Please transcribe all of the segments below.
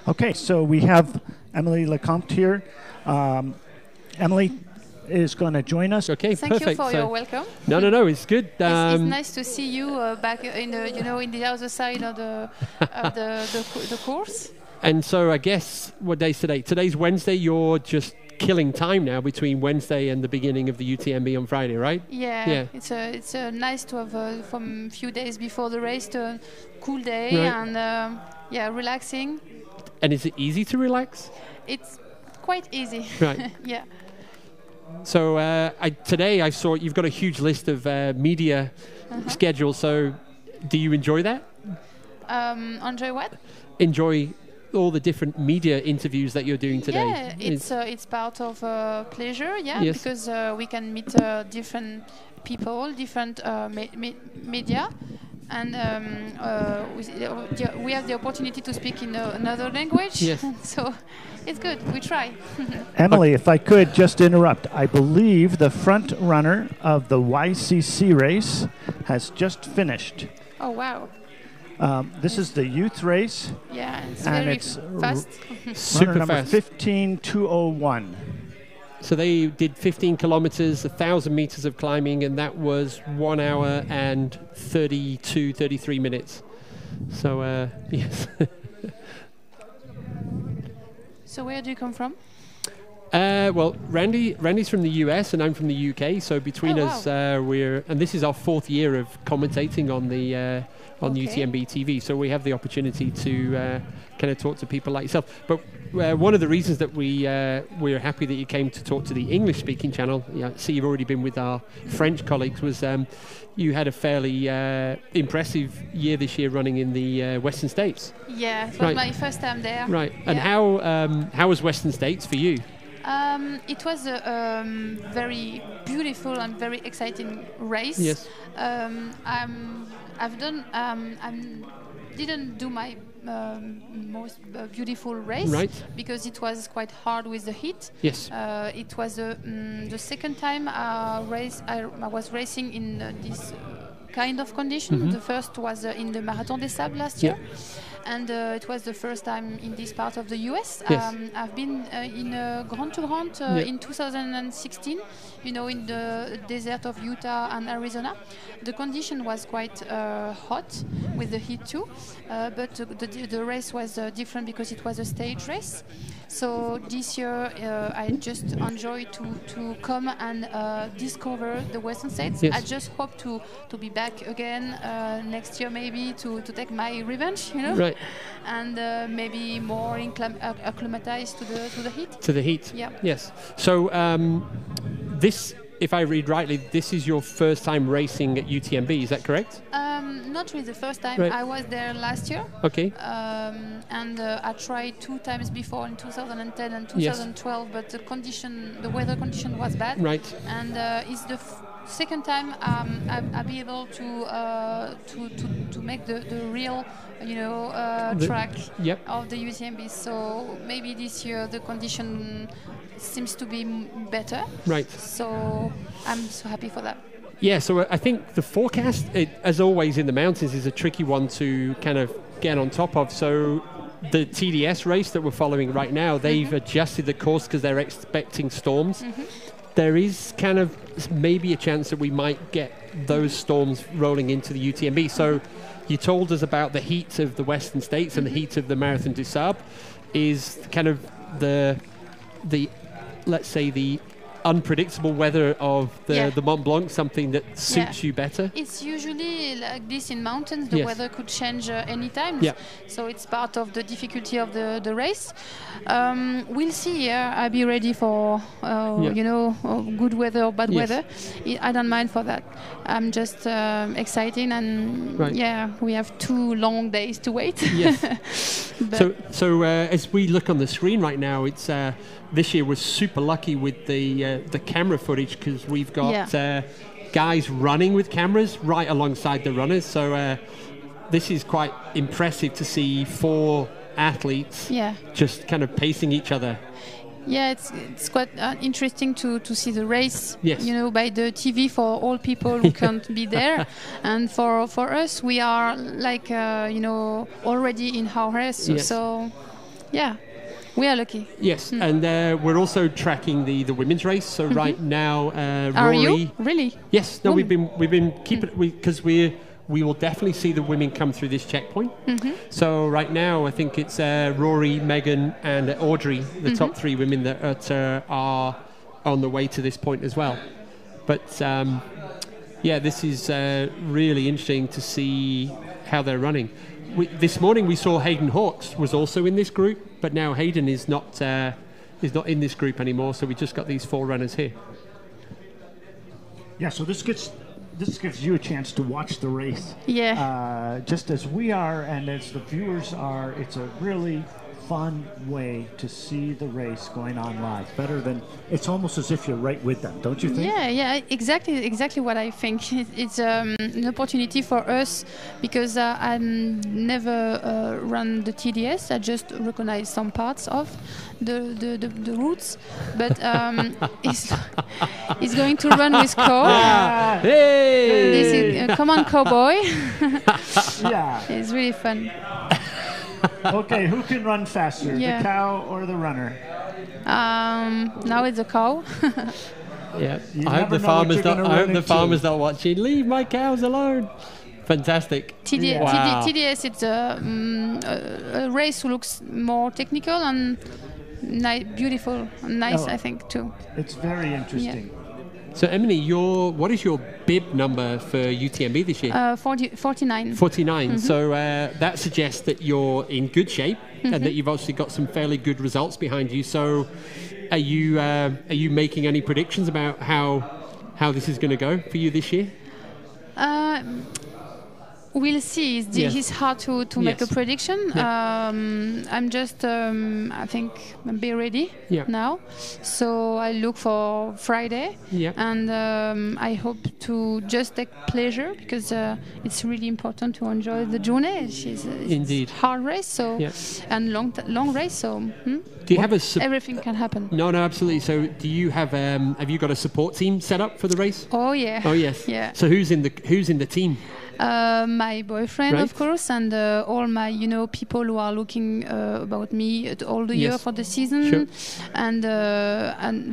Okay, so we have Emilie Lecomte here. Emilie is going to join us. Okay, Thank perfect. you for your welcome. No, it's good. It's nice to see you back in the, in the other side of the course. And so I guess, what day is today? Today's Wednesday. You're just killing time now between Wednesday and the beginning of the UTMB on Friday, right? Yeah. It's nice to have from a few days before the race to cool day and relaxing. And is it easy to relax? It's quite easy. Right. Yeah. So today I saw you've got a huge list of media scheduled. So do you enjoy that? Enjoy what? Enjoy all the different media interviews that you're doing today. Yeah, it's part of pleasure. Yeah, yes. Because we can meet different people, different media. And we have the opportunity to speak in another language. Yes. So it's good. We try. Emilie, if I could just interrupt, I believe the front runner of the YCC race has just finished. Oh, wow. This is the youth race. Yeah, it's and very it's fast. Super number fast. 15,201. So they did 15 kilometers, 1,000 meters of climbing, and that was 1 hour and 33 minutes. So, yes. So where do you come from? Well, Randy's from the US and I'm from the UK. So between us, and this is our 4th year of commentating on the UTMB TV. So we have the opportunity to kind of talk to people like yourself. But one of the reasons that we're happy that you came to talk to the English-speaking channel, I see you've already been with our French colleagues, was you had a fairly impressive year this year running in the Western States. Yeah, it was my first time there. Right. And how was Western States for you? It was a very beautiful and very exciting race. Yes. I didn't do my most beautiful race, right? Because it was quite hard with the heat. Yes. It was the second time I was racing in this kind of condition. The first was in the Marathon des Sables last year. And it was the first time in this part of the US. Yes. I've been in Grand to Grand in 2016, in the desert of Utah and Arizona. The condition was quite hot with the heat too, but the race was different because it was a stage race. So this year I just enjoyed to come and discover the Western States. Yes. I just hope to be back again next year maybe to take my revenge, Right. And maybe more acclimatized to the heat. To the heat. Yeah. Yes. So this, if I read rightly, this is your first time racing at UTMB. Is that correct? Not really the first time. Right. I was there last year. Okay. And I tried 2 times before in 2010 and 2012, but the weather condition was bad. Right. And it's the second time I'll be able to make the real track of the UTMB. So maybe this year the condition seems to be better. Right. So I'm so happy for that. Yeah, so I think the forecast, as always in the mountains, is a tricky one to kind of get on top of. So the TDS race that we're following right now, they've adjusted the course because they're expecting storms. There is kind of maybe a chance that we might get those storms rolling into the UTMB. So you told us about the heat of the Western States and the heat of the Marathon des Sables is kind of the let's say the unpredictable weather of the Mont-Blanc, something that suits you better? It's usually like this in mountains. The weather could change anytime. So it's part of the difficulty of the race. We'll see. I'll be ready for good weather or bad weather. I don't mind for that. I'm just excited, and we have 2 long days to wait. Yes. so as we look on the screen right now, it's this year was super lucky with the camera footage because we've got guys running with cameras right alongside the runners. So this is quite impressive to see 4 athletes just kind of pacing each other. Yeah, it's quite interesting to see the race, yes. By the TV for all people who can't be there, and for us, we are like already in our race. Yes. So Yeah, we are lucky. Yes, and we're also tracking the women's race. So right now, Are Rory. you really? Yes, no, we've been keeping because we will definitely see the women come through this checkpoint. So right now, I think it's Rory, Megan, and Audrey, the top three women that are on the way to this point as well. But yeah, this is really interesting to see how they're running. This morning we saw Hayden Hawkes was also in this group, but now Hayden is not in this group anymore. So we just got these 4 runners here. Yeah, so this gives you a chance to watch the race. Yeah. Just as we are and as the viewers are, it's a really fun way to see the race going on live. Better than, it's almost as if you're right with them, don't you think? Yeah, exactly what I think. It's an opportunity for us because I never run the TDS. I just recognize some parts of the routes, but he's going to run with Co. Hey! This is come on, cowboy. Yeah. It's really fun. Okay, who can run faster, Yeah. the cow or the runner? Now it's a cow. Yeah, You I hope never the know what you're gonna run into. farmers not watching. Leave my cows alone. Fantastic. TDS, it's a race who looks more technical and beautiful and nice, Oh. I think, too. It's very interesting. So Emilie, what is your bib number for UTMB this year? 49. 49. So that suggests that you're in good shape and that you've obviously got some fairly good results behind you. So are you making any predictions about how this is going to go for you this year? We'll see. It's hard to make a prediction. Yeah. I'm just, I think, be ready now. So I look for Friday. Yeah. And I hope to just take pleasure because it's really important to enjoy the journey. It's Indeed. hard race, and long race. So do you have everything can happen. No, absolutely. So do you have you got a support team set up for the race? Oh yeah. Oh yes. Yeah. So who's in the team? My boyfriend, Right. of course, and all my people who are looking about me all the year for the season, Sure. and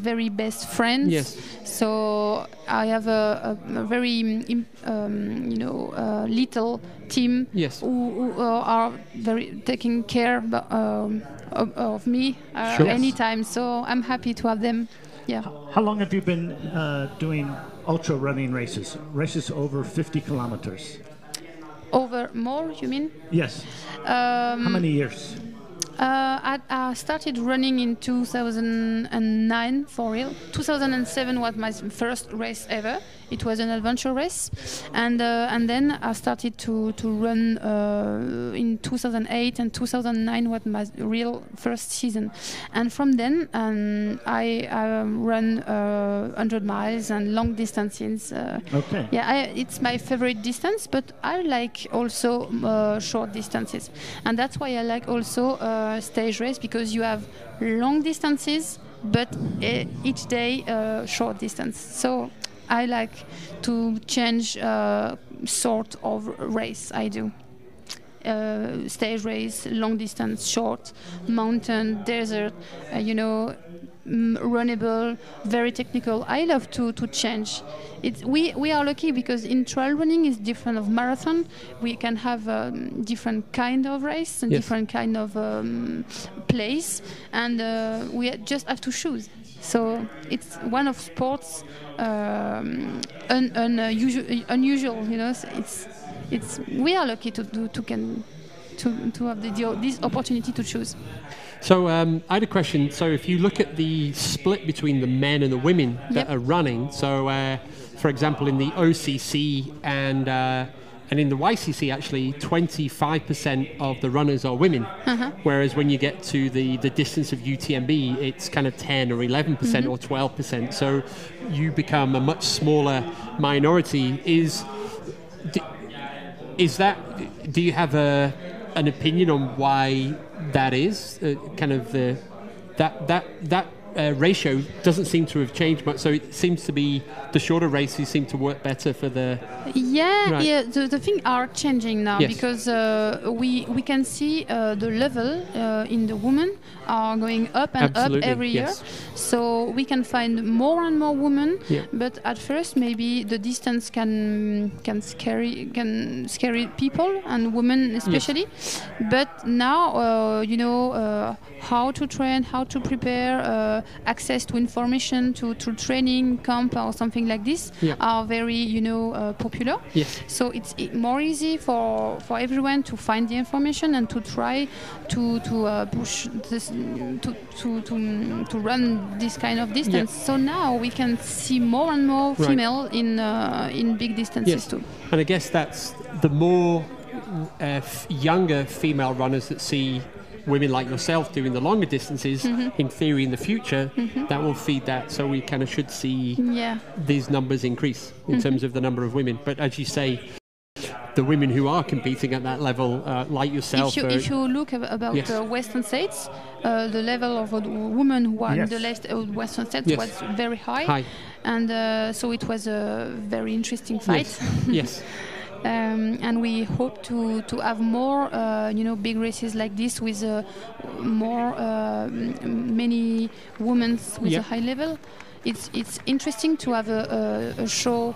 very best friends. Yes. So I have a very little team Yes. who are very taking care of me Sure. anytime. So I'm happy to have them. Yeah. How long have you been doing ultra running races? Races over 50 kilometers? Over more, you mean? Yes. How many years? I started running in 2009 for real. 2007 was my first race ever. It was an adventure race, and then I started to run in 2008 and 2009 was my real first season, and from then I run 100 miles and long distances. Okay. Yeah, it's my favorite distance, but I like also short distances, and that's why I like also stage race because you have long distances, but each day short distance. So I like to change sort of race. I do stage race, long distance, short, mountain, desert, runnable, very technical. I love to change. We are lucky because in trail running is different of marathon. We can have different kind of race and different kind of place, and we just have to choose. So it's one of sports unusual. We are lucky to have this opportunity to choose. So I had a question. So if you look at the split between the men and the women that are running, so for example in the OCC and in the YCC actually 25% of the runners are women, whereas when you get to the distance of UTMB it's kind of 10 or 11% or 12%. So you become a much smaller minority. Do you have an opinion on why that is? Kind of that ratio doesn't seem to have changed much. So it seems to be the shorter races seem to work better for the. Yeah, Right. yeah. The things are changing now Yes. because we can see the level in the women are going up and Absolutely, up every year. yes. So we can find more and more women. Yeah. But at first, maybe the distance can scary people and women especially. But now how to train, how to prepare, access to information, to training camp or something like this Yeah. are very popular. Yes. So it's more easy for everyone to find the information and to try to push this to run this kind of distance. Yeah. So now we can see more and more Right. female in big distances Yes. too. And I guess that's the more younger female runners that see women like yourself doing the longer distances, in theory in the future, that will feed that. So we kind of should see Yeah. these numbers increase in terms of the number of women. But as you say, the women who are competing at that level, like yourself... If you look about Yes. Western States, the level of women who are Yes. in the Western States Yes. was very high. High. And so it was a very interesting fight. Yes. Yes. And we hope to have more, big races like this with more many women with Yeah. a high level. It's interesting to have a show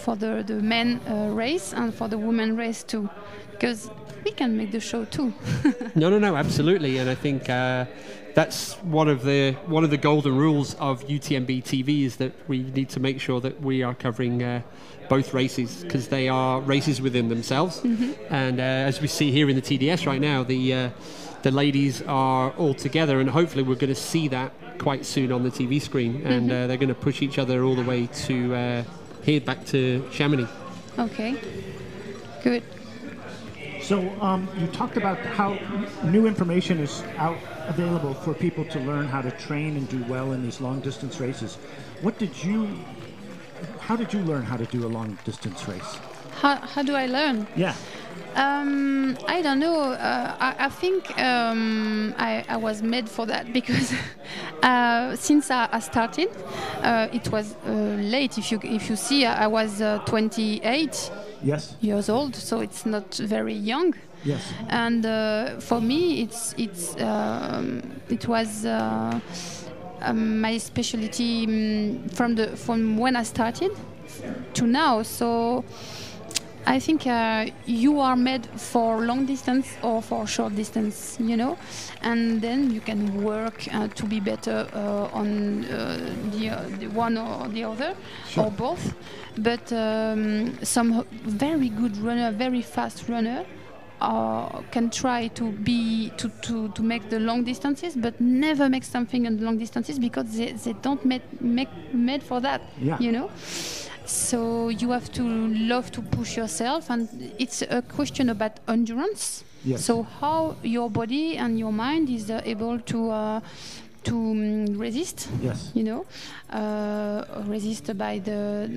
for the men race and for the women race too, because we can make the show too. No, absolutely. And I think that's one of the golden rules of UTMB TV is that we need to make sure that we are covering both races because they are races within themselves. And as we see here in the TDS right now, the ladies are all together, and hopefully we're going to see that quite soon on the TV screen. And they're going to push each other all the way to here back to Chamonix. Okay, good. So you talked about how new information is out available for people to learn how to train and do well in these long distance races. How did you learn how to do a long distance race? How do I learn? Yeah. I don't know. I think I was made for that because since I started, it was late. If you see, I was 28 Yes. years old, so it's not very young. Yes. And for me, it was my specialty from when I started to now. So I think you are made for long distance or for short distance, and then you can work to be better on the one or the other, Sure. or both. But some very good runner, very fast runner, can try to make the long distances, but never make something on the long distances because they don't made for that, Yeah. So you have to love to push yourself, and it's a question about endurance. Yes. So how your body and your mind is able to resist. Yes. Resist by the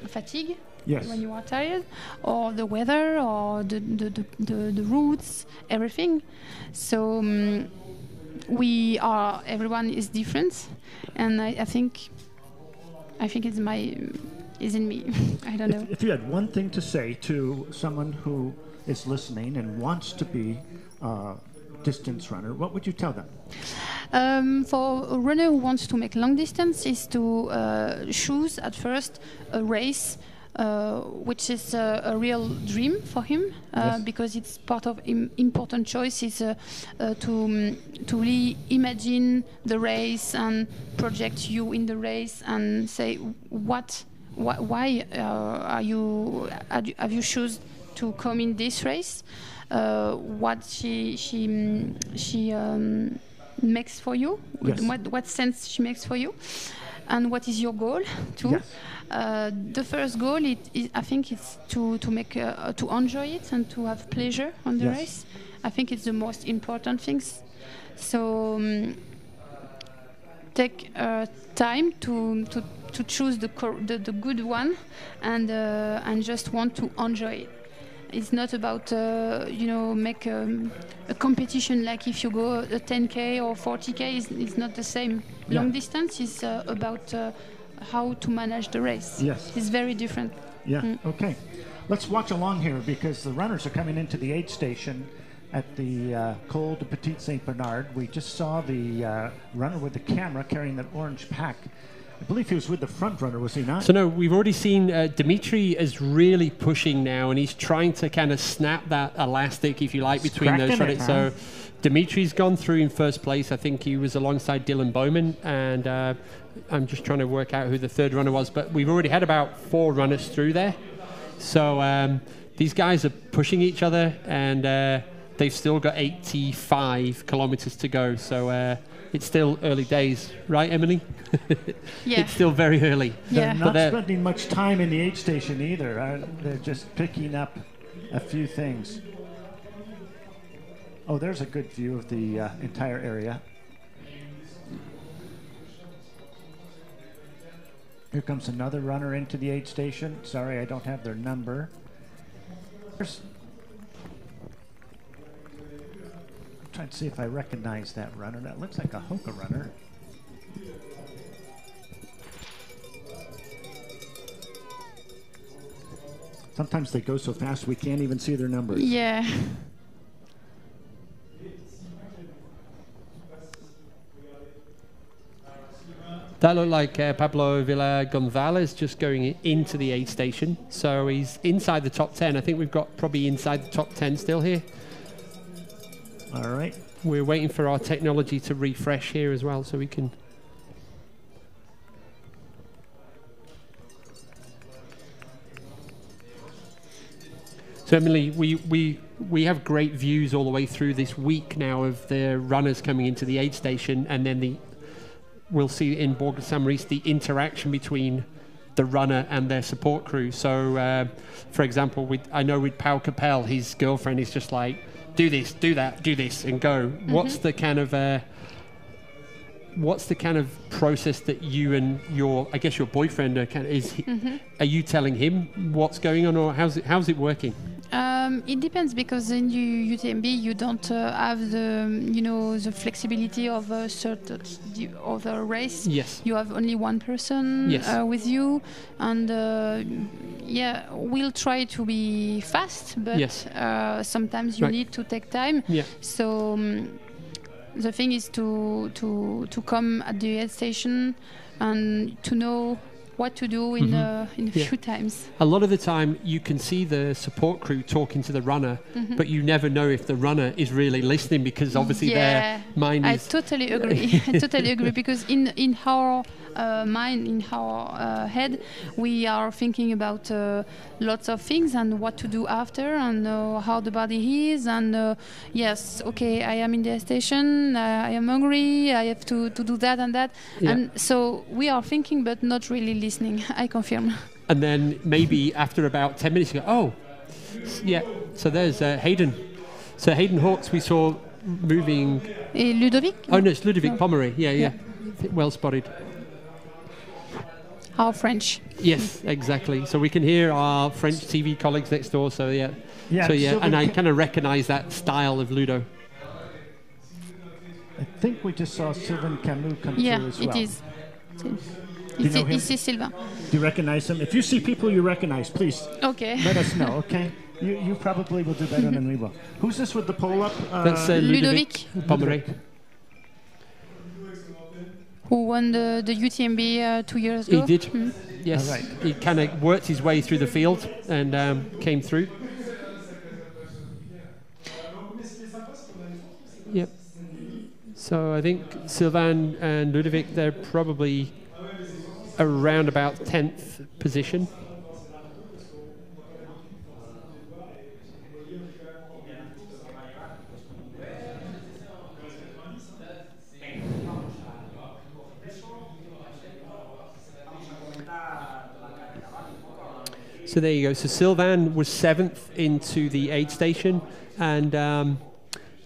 fatigue. Yes. When you are tired, or the weather, or the routes, everything. So everyone is different, and I think is in me. I don't know. If you had one thing to say to someone who is listening and wants to be a distance runner, what would you tell them? For a runner who wants to make long distance is to choose at first a race which is a real dream for him, Yes. because it's part of important choice is to really imagine the race and project you in the race and say why have you choose to come in this race, what she makes for you, Yes. what sense she makes for you, and what is your goal too. Yes. The first goal I think it's to enjoy it and to have pleasure on the Yes. race. I think it's the most important things. So take time to choose the good one, and just want to enjoy it. It's not about make a competition like if you go a 10K or 40K. It's not the same. Yeah. Long distance is about how to manage the race. Yes. It's very different. Yeah, okay. Let's watch along here because the runners are coming into the aid station at the Col de Petit Saint Bernard. We just saw the runner with the camera carrying that orange pack. I believe he was with the front runner, was he not? So no, we've already seen Dimitri is really pushing now, and he's trying to kind of snap that elastic, if you like, between those runners. So Dimitri's gone through in first place. I think he was alongside Dylan Bowman, and I'm just trying to work out who the third runner was, but we've already had about 4 runners through there. So these guys are pushing each other, and they've still got 85 kilometers to go. So it's still early days, right, Emilie? Yeah. It's still very early. They're Yeah. not spending much time in the aid station either. They're just picking up a few things. Oh, there's a good view of the entire area. Here comes another runner into the aid station. Sorry, I don't have their number. I'm trying to see if I recognize that runner. That looks like a Hoka runner. Sometimes they go so fast we can't even see their numbers. Yeah. That looked like Pablo Villa Gonzalez just going into the aid station. So he's inside the top 10. I think we've got probably inside the top 10 still here. All right. We're waiting for our technology to refresh here as well so we can... So Emilie, we have great views all the way through this week now of the runners coming into the aid station, and then we'll see in Bourg de Saint-Maurice the interaction between the runner and their support crew. So, for example, I know with Pau Capel, his girlfriend is just like, do this, do that, do this, and go. Mm-hmm. What's the kind of process that you and your boyfriend are you telling him what's going on, or how's it working? It depends, because in UTMB you don't have the flexibility of a certain other race. Yes. You have only one person with you, and we'll try to be fast, but sometimes you need to take time. Yeah. So the thing is to come at the aid station and to know what to do in a few times. A lot of the time you can see the support crew talking to the runner, but you never know if the runner is really listening, because obviously their mind is... I totally agree. I totally agree, because in our mind, in our head, we are thinking about lots of things and what to do after, and how the body is, and yes, okay, I am in the station, I am hungry, I have to do that and that, and so we are thinking but not really listening. I confirm. And then maybe after about 10 minutes you go, oh yeah, so there's Hayden. So Hayden Hawks we saw moving. Ludovic? Oh no, it's Ludovic Pomeray. Yeah. Well spotted. Our French. Yes, exactly. So we can hear our French TV colleagues next door. So and I kind of recognize that style of Ludo. I think we just saw Sylvain Camus come through as well. Yeah, it is. Ici Sylvain. Do you recognize him? If you see people you recognize, please let us know, okay? You probably will do better than we will. Who's this with the pole up? That's Ludovic Pomeray. Who won the UTMB 2 years ago? He did, yes. Right. He kind of worked his way through the field and came through. Yep. So I think Sylvain and Ludovic, they're probably around about 10th position. So there you go. So Sylvain was 7th into the aid station, and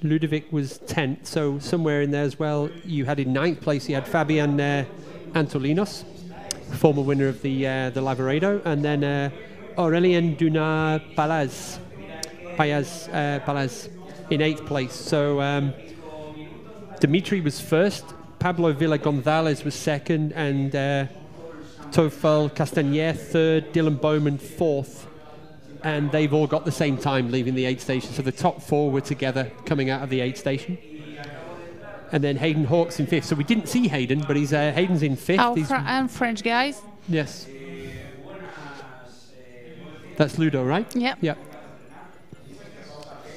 Ludovic was 10th. So somewhere in there as well, you had in 9th place, you had Fabian Antolinos, former winner of the Lavaredo, and then Aurélien Dunard-Palaz Palaz in 8th place. So Dimitri was first, Pablo Villa Gonzalez was second, and Tofel Castagnier third, Dylan Bowman fourth. And they've all got the same time leaving the aid station. So the top 4 were together coming out of the aid station. And then Hayden Hawks in 5th. So we didn't see Hayden, but Hayden's in 5th. And French guys. Yes. That's Ludo, right? Yeah. Yeah.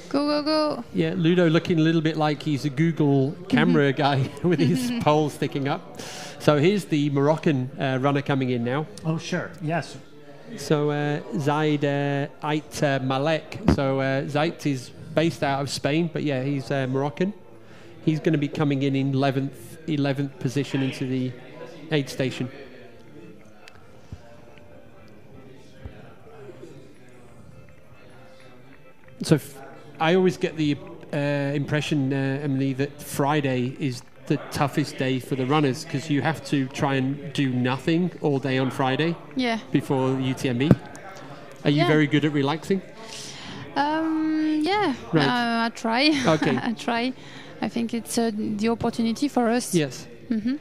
Go, go, go. Yeah, Ludo looking a little bit like he's a Google camera guy with his pole sticking up. So here's the Moroccan runner coming in now. Oh, sure. Yes. So Zaid Ait Malek. So Zaid is based out of Spain, but yeah, he's Moroccan. He's going to be coming in 11th position into the aid station. So I always get the impression, Emilie, that Friday is the toughest day for the runners because you have to try and do nothing all day on Friday. Yeah. Before UTMB. Are you very good at relaxing? Yeah. Right. I try. Okay. I try. I think it's the opportunity for us. Yes. Mm-hmm.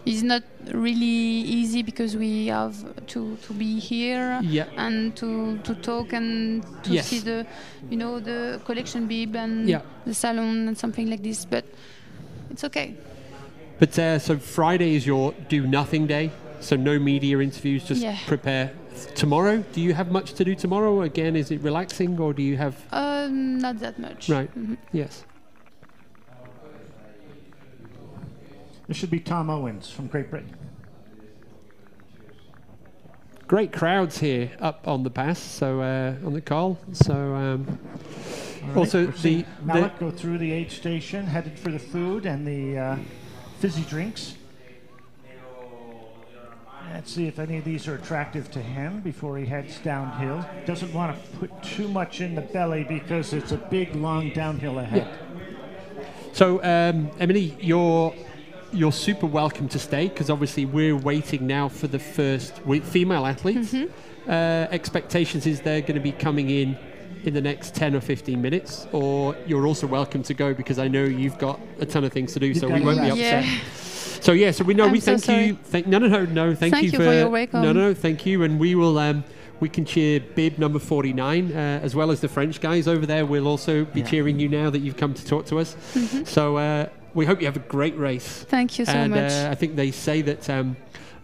It's not really easy because we have to be here and to talk and to see the the collection bib and the salon and something like this, but it's okay. But so Friday is your do nothing day, so no media interviews, just prepare. Tomorrow, do you have much to do tomorrow? Again, is it relaxing or do you have? Not that much. Right. Mm-hmm. Yes. This should be Tom Owens from Great Britain. Great crowds here up on the pass, so on the col. So also the Malik go through the aid station, headed for the food and the fizzy drinks. Let's see if any of these are attractive to him before he heads downhill. Doesn't want to put too much in the belly because it's a big, long downhill ahead. Yeah. So, Emilie, you're super welcome to stay because obviously we're waiting now for the first female athletes. Mm-hmm. Expectations is they're going to be coming in the next 10 or 15 minutes, or you're also welcome to go because I know you've got a ton of things to do, so we won't be upset. Yeah. So so we know we thank you. Thank you for your welcome. No, thank you, and we will. We can cheer bib number 49 as well as the French guys over there. We'll also be cheering you now that you've come to talk to us. Mm-hmm. So we hope you have a great race. Thank you so much. I think they say that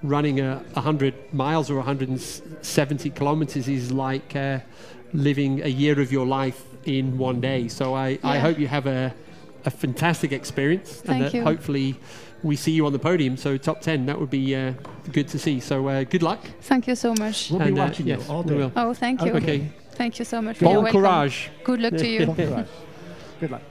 running 100 miles or 170 kilometers is like living a year of your life in one day. So I hope you have a fantastic experience. Thank you. Hopefully we see you on the podium. So top 10, that would be good to see. So good luck. Thank you so much. We'll be watching you all day. Oh, thank you. Okay. Thank you so much. Bon courage. Good luck to you. Bon courage. Good luck.